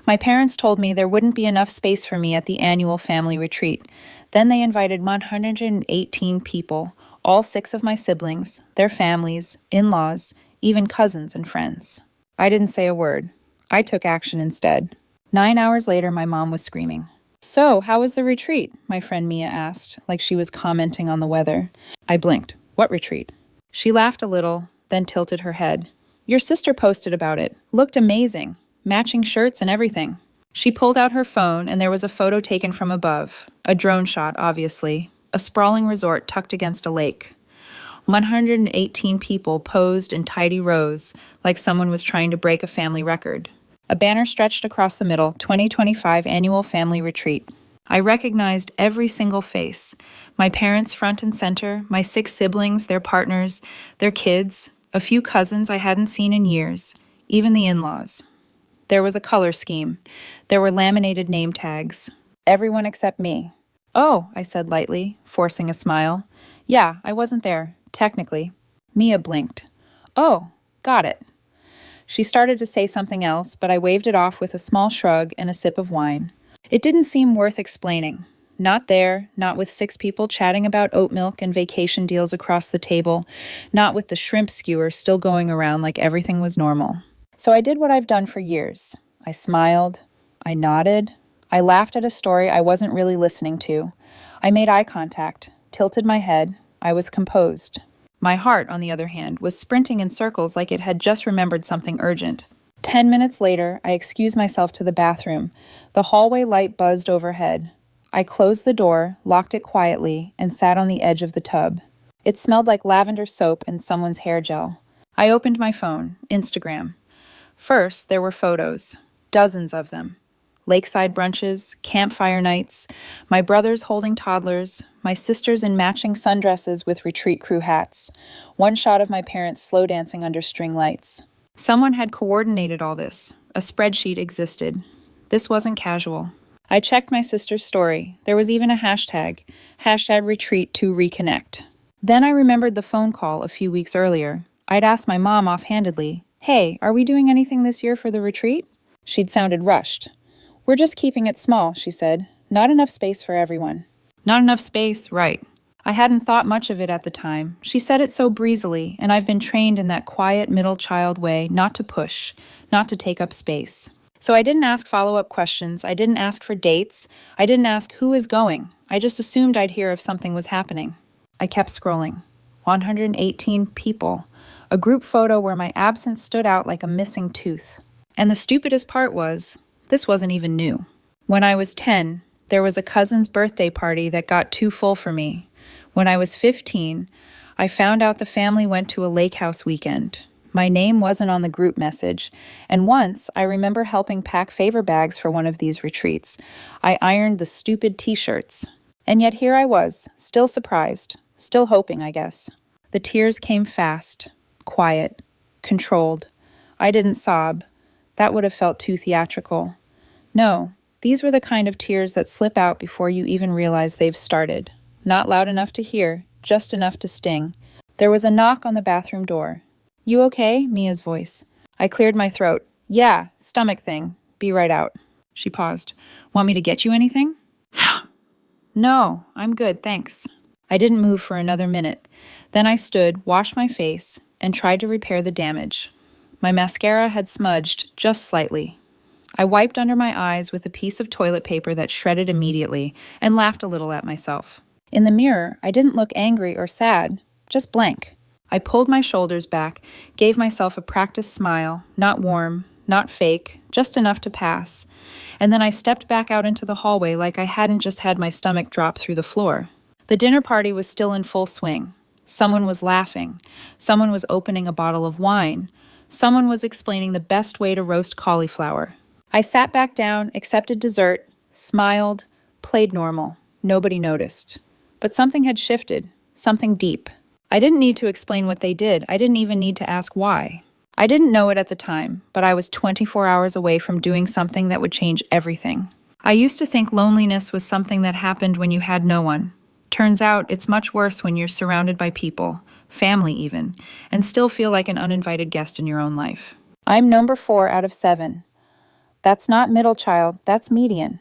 My parents told me there wouldn't be enough space for me at the annual family retreat. Then they invited 118 people, all 6 of my siblings, their families, in-laws, even cousins and friends. I didn't say a word. I took action instead. 9 hours later, my mom was screaming. "So, how was the retreat?" my friend Mia asked, like she was commenting on the weather. I blinked. "What retreat?" She laughed a little, then tilted her head. "Your sister posted about it. Looked amazing. Matching shirts and everything." She pulled out her phone, and there was a photo taken from above. A drone shot, obviously. A sprawling resort tucked against a lake. 118 people posed in tidy rows, like someone was trying to break a family record. A banner stretched across the middle, 2025 Annual Family Retreat. I recognized every single face. My parents front and center, my 6 siblings, their partners, their kids, a few cousins I hadn't seen in years, even the in-laws. There was a color scheme. There were laminated name tags. Everyone except me. "Oh," I said lightly, forcing a smile. "Yeah, I wasn't there, technically." Mia blinked. "Oh, got it." She started to say something else, but I waved it off with a small shrug and a sip of wine. It didn't seem worth explaining. Not there, not with 6 people chatting about oat milk and vacation deals across the table, not with the shrimp skewer still going around like everything was normal. So I did what I've done for years. I smiled. I nodded. I laughed at a story I wasn't really listening to. I made eye contact, tilted my head. I was composed. My heart, on the other hand, was sprinting in circles like it had just remembered something urgent. 10 minutes later, I excused myself to the bathroom. The hallway light buzzed overhead. I closed the door, locked it quietly, and sat on the edge of the tub. It smelled like lavender soap and someone's hair gel. I opened my phone, Instagram. First, there were photos, dozens of them. Lakeside brunches, campfire nights, my brothers holding toddlers, my sisters in matching sundresses with retreat crew hats. One shot of my parents slow dancing under string lights. Someone had coordinated all this. A spreadsheet existed. This wasn't casual. I checked my sister's story. There was even a hashtag retreat to reconnect. Then I remembered the phone call a few weeks earlier. I'd asked my mom offhandedly, "Hey, are we doing anything this year for the retreat?" She'd sounded rushed. "We're just keeping it small," she said. "Not enough space for everyone." Not enough space, right. I hadn't thought much of it at the time. She said it so breezily, and I've been trained in that quiet middle child way not to push, not to take up space. So I didn't ask follow-up questions. I didn't ask for dates. I didn't ask who is going. I just assumed I'd hear if something was happening. I kept scrolling. 118 people. A group photo where my absence stood out like a missing tooth. And the stupidest part was, this wasn't even new. When I was 10, there was a cousin's birthday party that got too full for me. When I was 15, I found out the family went to a lake house weekend. My name wasn't on the group message, and once I remember helping pack favor bags for one of these retreats. I ironed the stupid t-shirts. And yet here I was, still surprised, still hoping, I guess. The tears came fast, quiet, controlled. I didn't sob. That would have felt too theatrical. No, these were the kind of tears that slip out before you even realize they've started. Not loud enough to hear, just enough to sting. There was a knock on the bathroom door. "You okay?" Mia's voice. I cleared my throat. "Yeah, stomach thing. Be right out." She paused. "Want me to get you anything?" "No, I'm good, thanks." I didn't move for another minute. Then I stood, washed my face, and tried to repair the damage. My mascara had smudged just slightly. I wiped under my eyes with a piece of toilet paper that shredded immediately and laughed a little at myself. In the mirror, I didn't look angry or sad, just blank. I pulled my shoulders back, gave myself a practiced smile, not warm, not fake, just enough to pass. And then I stepped back out into the hallway like I hadn't just had my stomach drop through the floor. The dinner party was still in full swing. Someone was laughing. Someone was opening a bottle of wine. Someone was explaining the best way to roast cauliflower. I sat back down, accepted dessert, smiled, played normal. Nobody noticed. But something had shifted, something deep. I didn't need to explain what they did. I didn't even need to ask why. I didn't know it at the time, but I was 24 hours away from doing something that would change everything. I used to think loneliness was something that happened when you had no one. Turns out it's much worse when you're surrounded by people, family even, and still feel like an uninvited guest in your own life. I'm number 4 out of 7. That's not middle child, that's median.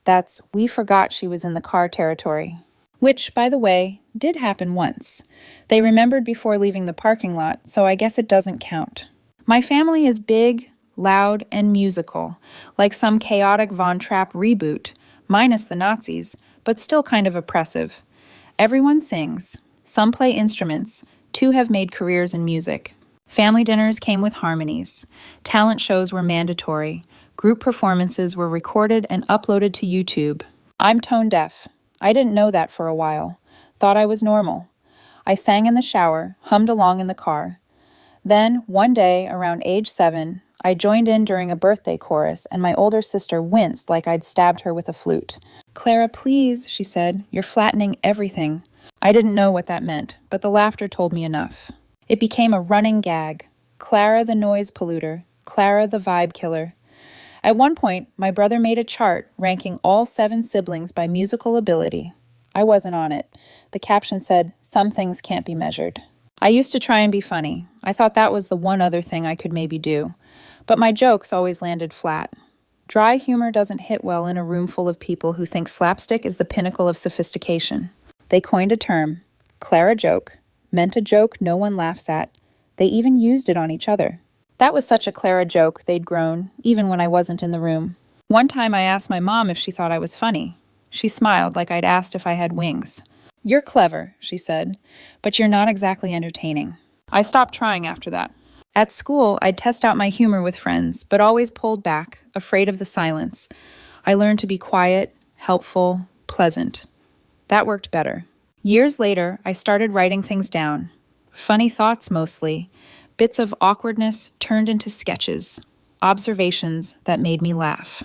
That's we forgot she was in the car territory. Which, by the way, did happen once. They remembered before leaving the parking lot, so I guess it doesn't count. My family is big, loud, and musical, like some chaotic Von Trapp reboot, minus the Nazis, but still kind of oppressive. Everyone sings. Some play instruments. 2 have made careers in music. Family dinners came with harmonies. Talent shows were mandatory. Group performances were recorded and uploaded to YouTube. I'm tone deaf. I didn't know that for a while. Thought I was normal. I sang in the shower, hummed along in the car. Then, one day, around age 7, I joined in during a birthday chorus, and my older sister winced like I'd stabbed her with a flute. "Clara, please," she said, "you're flattening everything." I didn't know what that meant, but the laughter told me enough. It became a running gag. Clara the noise polluter, Clara the vibe killer. At one point, my brother made a chart ranking all 7 siblings by musical ability. I wasn't on it. The caption said, "Some things can't be measured." I used to try and be funny. I thought that was the one other thing I could maybe do. But my jokes always landed flat. Dry humor doesn't hit well in a room full of people who think slapstick is the pinnacle of sophistication. They coined a term, Clara joke, meant a joke no one laughs at. They even used it on each other. That was such a Clara joke, they'd groan, even when I wasn't in the room. One time I asked my mom if she thought I was funny. She smiled like I'd asked if I had wings. "You're clever," she said, "but you're not exactly entertaining." I stopped trying after that. At school, I'd test out my humor with friends, but always pulled back, afraid of the silence. I learned to be quiet, helpful, pleasant. That worked better. Years later, I started writing things down. Funny thoughts mostly, bits of awkwardness turned into sketches, observations that made me laugh.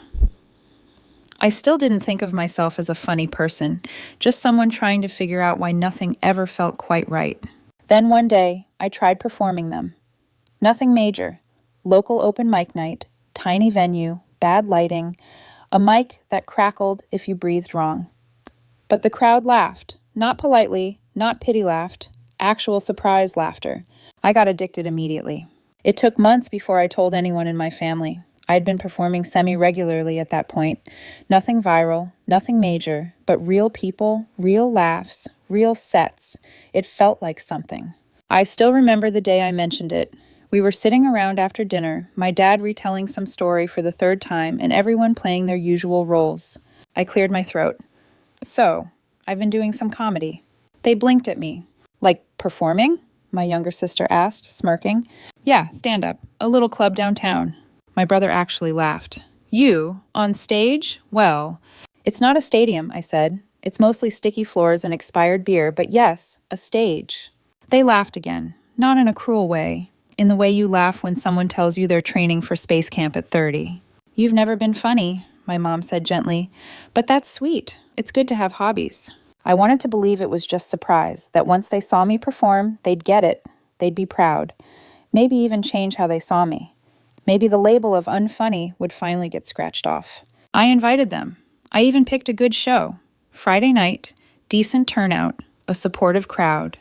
I still didn't think of myself as a funny person, just someone trying to figure out why nothing ever felt quite right. Then one day, I tried performing them. Nothing major. Local open mic night, tiny venue, bad lighting, a mic that crackled if you breathed wrong. But the crowd laughed, not politely, not pity laughed, actual surprise laughter. I got addicted immediately. It took months before I told anyone in my family. I'd been performing semi-regularly at that point. Nothing viral, nothing major, but real people, real laughs, real sets. It felt like something. I still remember the day I mentioned it. We were sitting around after dinner, my dad retelling some story for the 3rd time, and everyone playing their usual roles. I cleared my throat. "So, I've been doing some comedy." They blinked at me. "Like performing?" my younger sister asked, smirking. "Yeah, stand-up. A little club downtown." My brother actually laughed. "You? On stage? Well, it's not a stadium," I said. "It's mostly sticky floors and expired beer, but yes, a stage." They laughed again, not in a cruel way, in the way you laugh when someone tells you they're training for space camp at 30. "You've never been funny," my mom said gently, "but that's sweet. It's good to have hobbies." I wanted to believe it was just surprise, that once they saw me perform, they'd get it, they'd be proud, maybe even change how they saw me. Maybe the label of unfunny would finally get scratched off. I invited them. I even picked a good show. Friday night, decent turnout, a supportive crowd.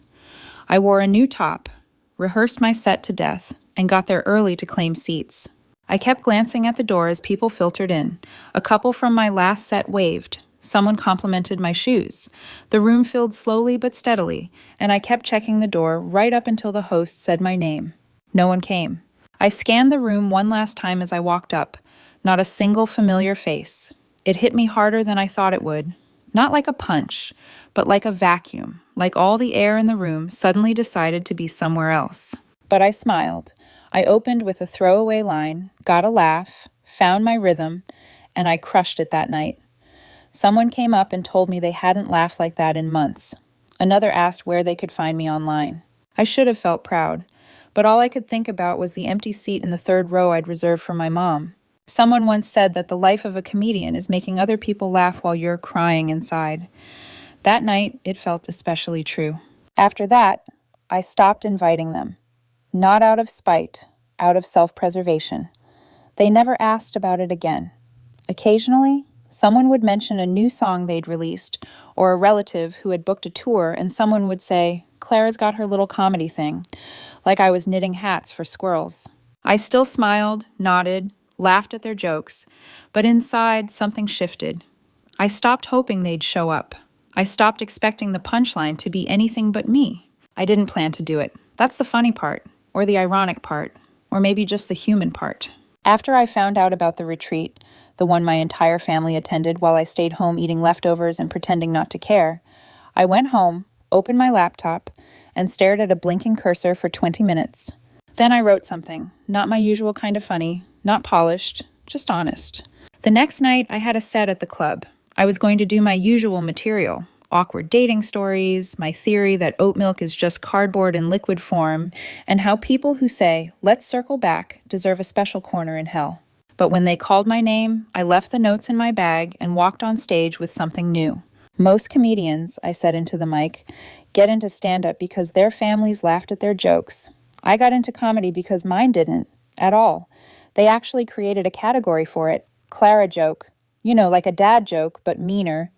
I wore a new top, rehearsed my set to death, and got there early to claim seats. I kept glancing at the door as people filtered in. A couple from my last set waved. Someone complimented my shoes. The room filled slowly but steadily, and I kept checking the door right up until the host said my name. No one came. I scanned the room one last time as I walked up. Not a single familiar face. It hit me harder than I thought it would. Not like a punch, but like a vacuum, like all the air in the room suddenly decided to be somewhere else. But I smiled. I opened with a throwaway line, got a laugh, found my rhythm, and I crushed it that night. Someone came up and told me they hadn't laughed like that in months. Another asked where they could find me online. I should have felt proud, but all I could think about was the empty seat in the 3rd row I'd reserved for my mom. Someone once said that the life of a comedian is making other people laugh while you're crying inside. That night, it felt especially true. After that, I stopped inviting them. Not out of spite, out of self-preservation. They never asked about it again. Occasionally, someone would mention a new song they'd released, or a relative who had booked a tour, and someone would say, "Clara's got her little comedy thing," like I was knitting hats for squirrels. I still smiled, nodded, laughed at their jokes, but inside something shifted. I stopped hoping they'd show up. I stopped expecting the punchline to be anything but me. I didn't plan to do it. That's the funny part, or the ironic part, or maybe just the human part. After I found out about the retreat, the one my entire family attended while I stayed home eating leftovers and pretending not to care, I went home, opened my laptop, and stared at a blinking cursor for 20 minutes. Then I wrote something, not my usual kind of funny, not polished, just honest. The next night, I had a set at the club. I was going to do my usual material, awkward dating stories, my theory that oat milk is just cardboard in liquid form, and how people who say, "let's circle back," deserve a special corner in hell. But when they called my name, I left the notes in my bag and walked on stage with something new. Most comedians, I said into the mic, get into stand-up because their families laughed at their jokes. I got into comedy because mine didn't, at all. They actually created a category for it, Clara joke. Like a dad joke, but meaner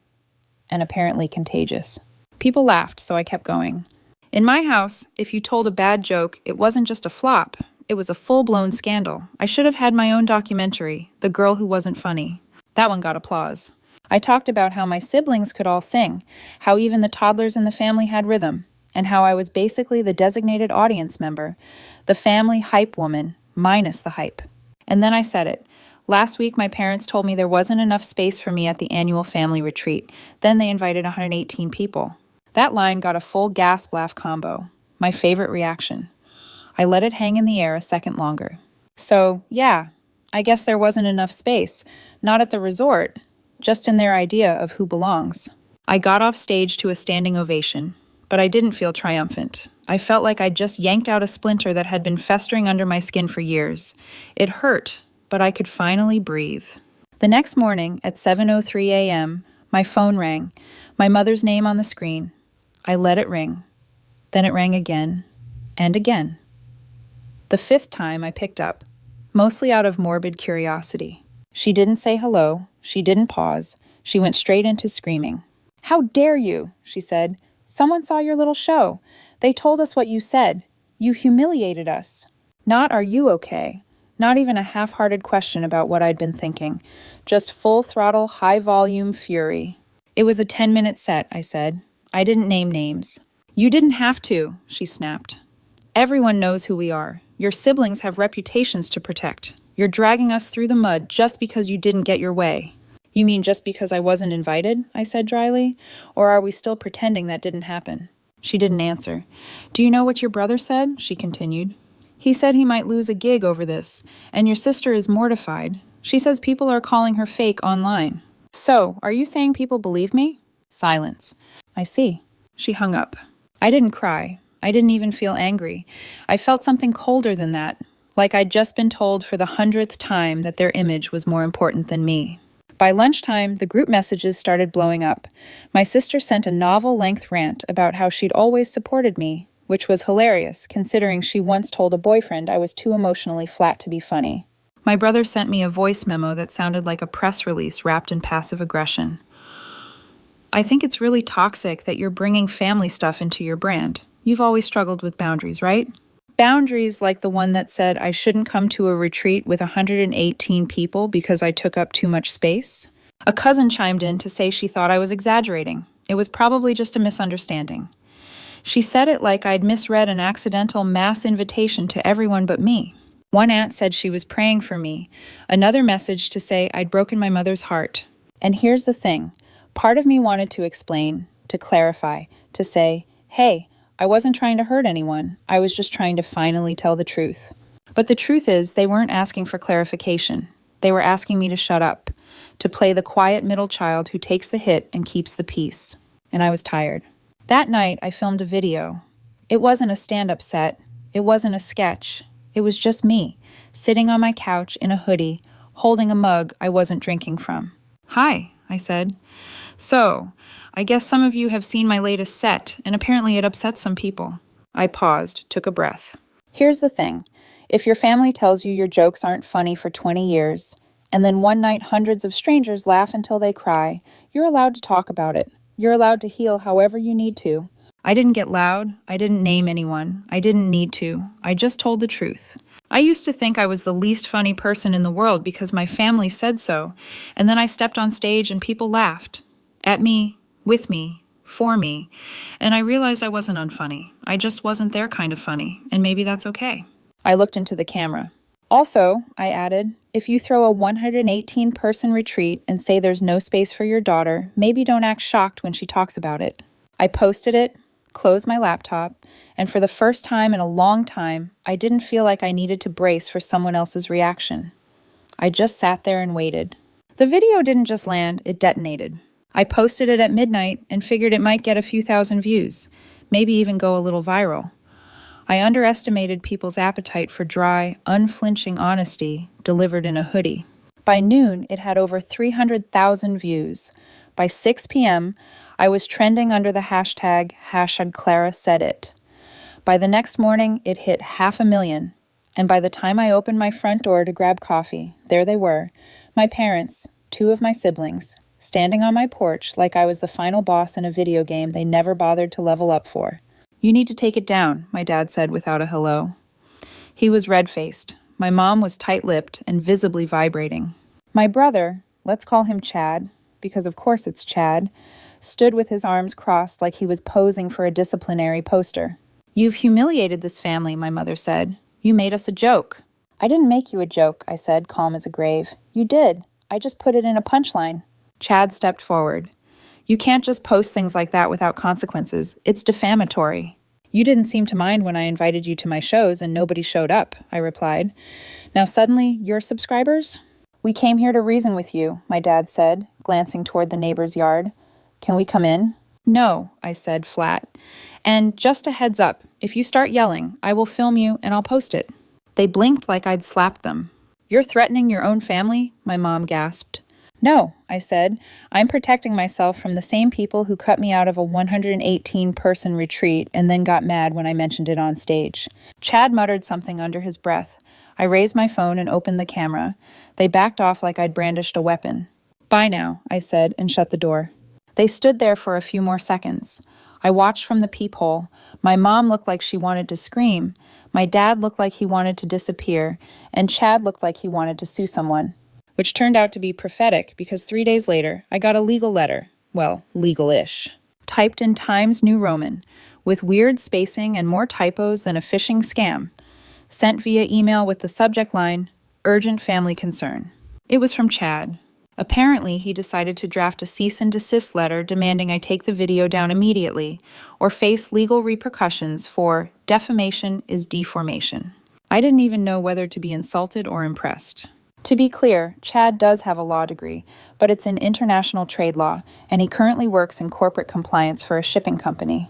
and apparently contagious. People laughed, so I kept going. In my house, if you told a bad joke, it wasn't just a flop. It was a full-blown scandal. I should have had my own documentary, The Girl Who Wasn't Funny. That one got applause. I talked about how my siblings could all sing, how even the toddlers in the family had rhythm, and how I was basically the designated audience member, the family hype woman, minus the hype. And then I said it. Last week, my parents told me there wasn't enough space for me at the annual family retreat. Then they invited 118 people. That line got a full gasp laugh combo. My favorite reaction. I let it hang in the air a second longer. So, yeah, I guess there wasn't enough space. Not at the resort, just in their idea of who belongs. I got off stage to a standing ovation, but I didn't feel triumphant. I felt like I'd just yanked out a splinter that had been festering under my skin for years. It hurt, but I could finally breathe. The next morning, at 7:03 a.m., my phone rang, my mother's name on the screen. I let it ring. Then it rang again, and again. The fifth time I picked up, mostly out of morbid curiosity. She didn't say hello, she didn't pause, she went straight into screaming. "How dare you?" she said. "Someone saw your little show. They told us what you said. You humiliated us." Not "are you okay?" Not even a half-hearted question about what I'd been thinking. Just full-throttle, high-volume fury. "It was a 10-minute set," I said. I didn't name names. "You didn't have to," she snapped. "Everyone knows who we are. Your siblings have reputations to protect. You're dragging us through the mud just because you didn't get your way." "You mean just because I wasn't invited?" I said dryly. "Or are we still pretending that didn't happen?" She didn't answer. "Do you know what your brother said?" she continued. "He said he might lose a gig over this, and your sister is mortified. She says people are calling her fake online." "So, are you saying people believe me?" Silence. "I see." She hung up. I didn't cry. I didn't even feel angry. I felt something colder than that, like I'd just been told for the 100th time that their image was more important than me. By lunchtime, the group messages started blowing up. My sister sent a novel-length rant about how she'd always supported me, which was hilarious, considering she once told a boyfriend I was too emotionally flat to be funny. My brother sent me a voice memo that sounded like a press release wrapped in passive aggression. "I think it's really toxic that you're bringing family stuff into your brand. You've always struggled with boundaries, right?" Boundaries like the one that said I shouldn't come to a retreat with 118 people because I took up too much space. A cousin chimed in to say she thought I was exaggerating. It was probably just a misunderstanding. She said it like I'd misread an accidental mass invitation to everyone but me. One aunt said she was praying for me. Another message to say I'd broken my mother's heart. And here's the thing. Part of me wanted to explain, to clarify, to say, hey, I wasn't trying to hurt anyone. I was just trying to finally tell the truth. But the truth is, they weren't asking for clarification. They were asking me to shut up, to play the quiet middle child who takes the hit and keeps the peace. And I was tired. That night, I filmed a video. It wasn't a stand-up set. It wasn't a sketch. It was just me, sitting on my couch in a hoodie, holding a mug I wasn't drinking from. "Hi," I said. "So, I guess some of you have seen my latest set, and apparently it upsets some people." I paused, took a breath. Here's the thing. If your family tells you your jokes aren't funny for 20 years, and then one night hundreds of strangers laugh until they cry, you're allowed to talk about it. You're allowed to heal however you need to. I didn't get loud. I didn't name anyone. I didn't need to. I just told the truth. I used to think I was the least funny person in the world because my family said so, and then I stepped on stage and people laughed. At me, with me, for me, and I realized I wasn't unfunny. I just wasn't their kind of funny, and maybe that's okay. I looked into the camera. Also, I added, if you throw a 118-person retreat and say there's no space for your daughter, maybe don't act shocked when she talks about it. I posted it, closed my laptop, and for the first time in a long time, I didn't feel like I needed to brace for someone else's reaction. I just sat there and waited. The video didn't just land, it detonated. I posted it at midnight and figured it might get a few thousand views, maybe even go a little viral. I underestimated people's appetite for dry, unflinching honesty delivered in a hoodie. By noon, it had over 300,000 views. By 6 p.m., I was trending under the hashtag #ClaraSaidIt. By the next morning, it hit 500,000. And by the time I opened my front door to grab coffee, there they were, my parents, 2 of my siblings, standing on my porch like I was the final boss in a video game they never bothered to level up for. You need to take it down, my dad said without a hello. He was red-faced. My mom was tight-lipped and visibly vibrating. My brother, let's call him Chad, because of course it's Chad, stood with his arms crossed like he was posing for a disciplinary poster. You've humiliated this family, my mother said. You made us a joke. I didn't make you a joke, I said, calm as a grave. You did. I just put it in a punchline. Chad stepped forward. You can't just post things like that without consequences. It's defamatory. You didn't seem to mind when I invited you to my shows and nobody showed up, I replied. Now suddenly, you're subscribers? We came here to reason with you, my dad said, glancing toward the neighbor's yard. Can we come in? No, I said, flat. And just a heads up, if you start yelling, I will film you and I'll post it. They blinked like I'd slapped them. You're threatening your own family? My mom gasped. No, I said. I'm protecting myself from the same people who cut me out of a 118-person retreat and then got mad when I mentioned it on stage. Chad muttered something under his breath. I raised my phone and opened the camera. They backed off like I'd brandished a weapon. Bye now, I said, and shut the door. They stood there for a few more seconds. I watched from the peephole. My mom looked like she wanted to scream. My dad looked like he wanted to disappear. And Chad looked like he wanted to sue someone. Which turned out to be prophetic because 3 days later, I got a legal letter. Well, legal-ish. Typed in Times New Roman, with weird spacing and more typos than a phishing scam. Sent via email with the subject line, Urgent Family Concern. It was from Chad. Apparently, he decided to draft a cease and desist letter demanding I take the video down immediately or face legal repercussions for defamation is deformation. I didn't even know whether to be insulted or impressed. To be clear, Chad does have a law degree, but it's in international trade law, and he currently works in corporate compliance for a shipping company.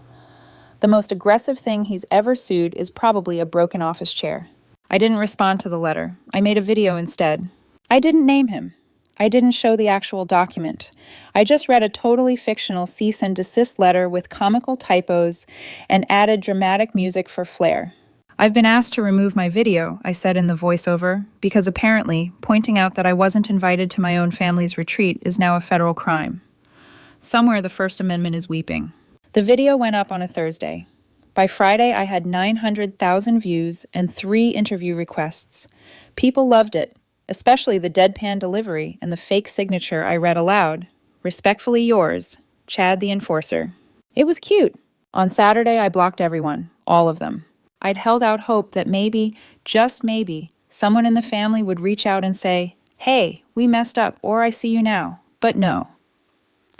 The most aggressive thing he's ever sued is probably a broken office chair. I didn't respond to the letter. I made a video instead. I didn't name him. I didn't show the actual document. I just read a totally fictional cease and desist letter with comical typos and added dramatic music for flair. I've been asked to remove my video, I said in the voiceover, because apparently, pointing out that I wasn't invited to my own family's retreat is now a federal crime. Somewhere the First Amendment is weeping. The video went up on a Thursday. By Friday, I had 900,000 views and 3 interview requests. People loved it, especially the deadpan delivery and the fake signature I read aloud. Respectfully yours, Chad the Enforcer. It was cute. On Saturday, I blocked everyone, all of them. I'd held out hope that maybe, just maybe, someone in the family would reach out and say, hey, we messed up, or I see you now. But no.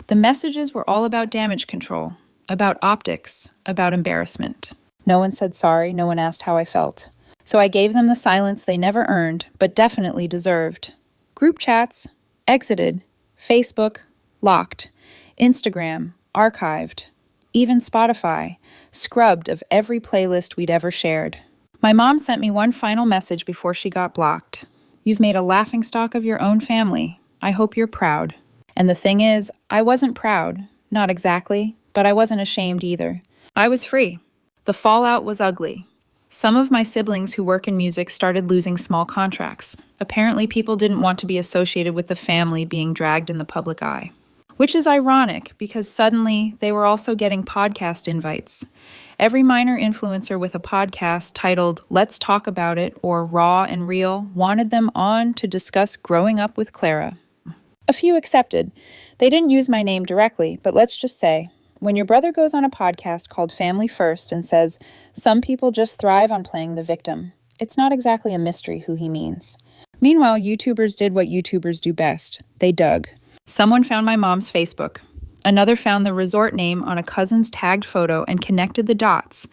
The messages were all about damage control, about optics, about embarrassment. No one said sorry, no one asked how I felt. So I gave them the silence they never earned, but definitely deserved. Group chats, exited, Facebook, locked, Instagram, archived, even Spotify, scrubbed of every playlist we'd ever shared. My mom sent me one final message before she got blocked. You've made a laughingstock of your own family. I hope you're proud. And the thing is, I wasn't proud. Not exactly, but I wasn't ashamed either. I was free. The fallout was ugly. Some of my siblings who work in music started losing small contracts. Apparently, people didn't want to be associated with the family being dragged in the public eye. Which is ironic because suddenly they were also getting podcast invites. Every minor influencer with a podcast titled Let's Talk About It or Raw and Real wanted them on to discuss growing up with Clara. A few accepted. They didn't use my name directly, but let's just say, when your brother goes on a podcast called Family First and says, some people just thrive on playing the victim, it's not exactly a mystery who he means. Meanwhile, YouTubers did what YouTubers do best. They dug. Someone found my mom's Facebook. Another found the resort name on a cousin's tagged photo and connected the dots.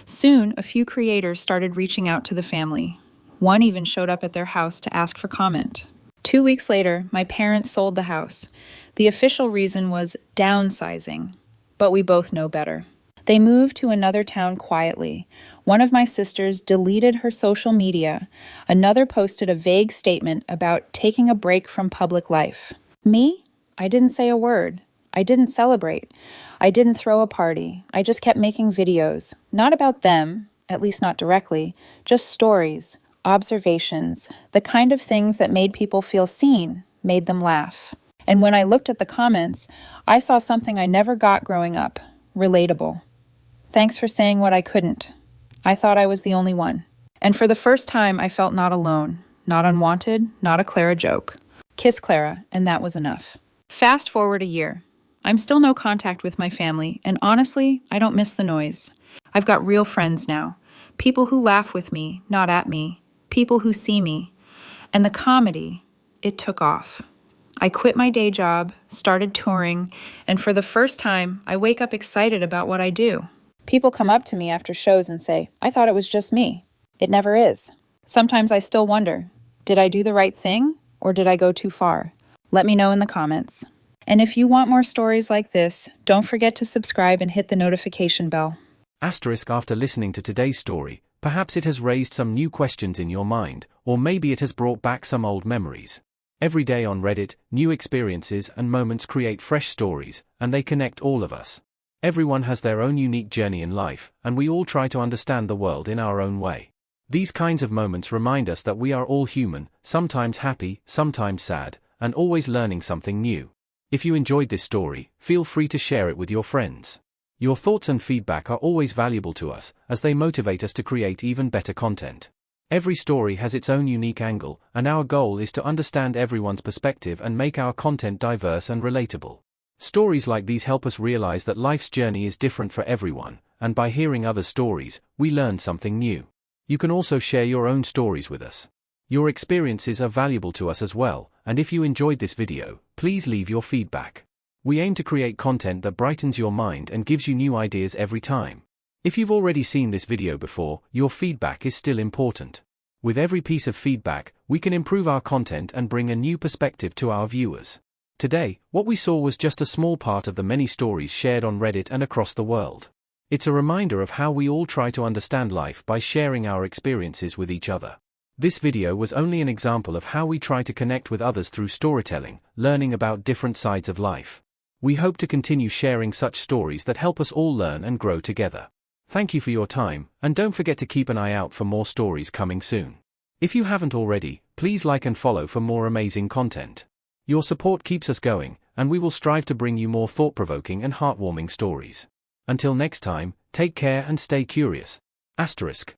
Soon, a few creators started reaching out to the family. One even showed up at their house to ask for comment. 2 weeks later, my parents sold the house. The official reason was downsizing, but we both know better. They moved to another town quietly. One of my sisters deleted her social media. Another posted a vague statement about taking a break from public life. Me? I didn't say a word. I didn't celebrate. I didn't throw a party. I just kept making videos. Not about them, at least not directly, just stories, observations, the kind of things that made people feel seen, made them laugh. And when I looked at the comments, I saw something I never got growing up. Relatable. Thanks for saying what I couldn't. I thought I was the only one. And for the first time, I felt not alone, not unwanted, not a Clara joke. Kiss Clara, and that was enough. Fast forward a year. I'm still no contact with my family, and honestly, I don't miss the noise. I've got real friends now. People who laugh with me, not at me. People who see me. And the comedy, it took off. I quit my day job, started touring, and for the first time, I wake up excited about what I do. People come up to me after shows and say, I thought it was just me. It never is. Sometimes I still wonder, did I do the right thing, or did I go too far? Let me know in the comments. And if you want more stories like this, don't forget to subscribe and hit the notification bell. Asterisk after listening to today's story, perhaps it has raised some new questions in your mind, or maybe it has brought back some old memories. Every day on Reddit, new experiences and moments create fresh stories, and they connect all of us. Everyone has their own unique journey in life, and we all try to understand the world in our own way. These kinds of moments remind us that we are all human, sometimes happy, sometimes sad, and always learning something new. If you enjoyed this story, feel free to share it with your friends. Your thoughts and feedback are always valuable to us, as they motivate us to create even better content. Every story has its own unique angle, and our goal is to understand everyone's perspective and make our content diverse and relatable. Stories like these help us realize that life's journey is different for everyone, and by hearing other stories, we learn something new. You can also share your own stories with us. Your experiences are valuable to us as well, and if you enjoyed this video, please leave your feedback. We aim to create content that brightens your mind and gives you new ideas every time. If you've already seen this video before, your feedback is still important. With every piece of feedback, we can improve our content and bring a new perspective to our viewers. Today, what we saw was just a small part of the many stories shared on Reddit and across the world. It's a reminder of how we all try to understand life by sharing our experiences with each other. This video was only an example of how we try to connect with others through storytelling, learning about different sides of life. We hope to continue sharing such stories that help us all learn and grow together. Thank you for your time, and don't forget to keep an eye out for more stories coming soon. If you haven't already, please like and follow for more amazing content. Your support keeps us going, and we will strive to bring you more thought-provoking and heartwarming stories. Until next time, take care and stay curious. Asterisk.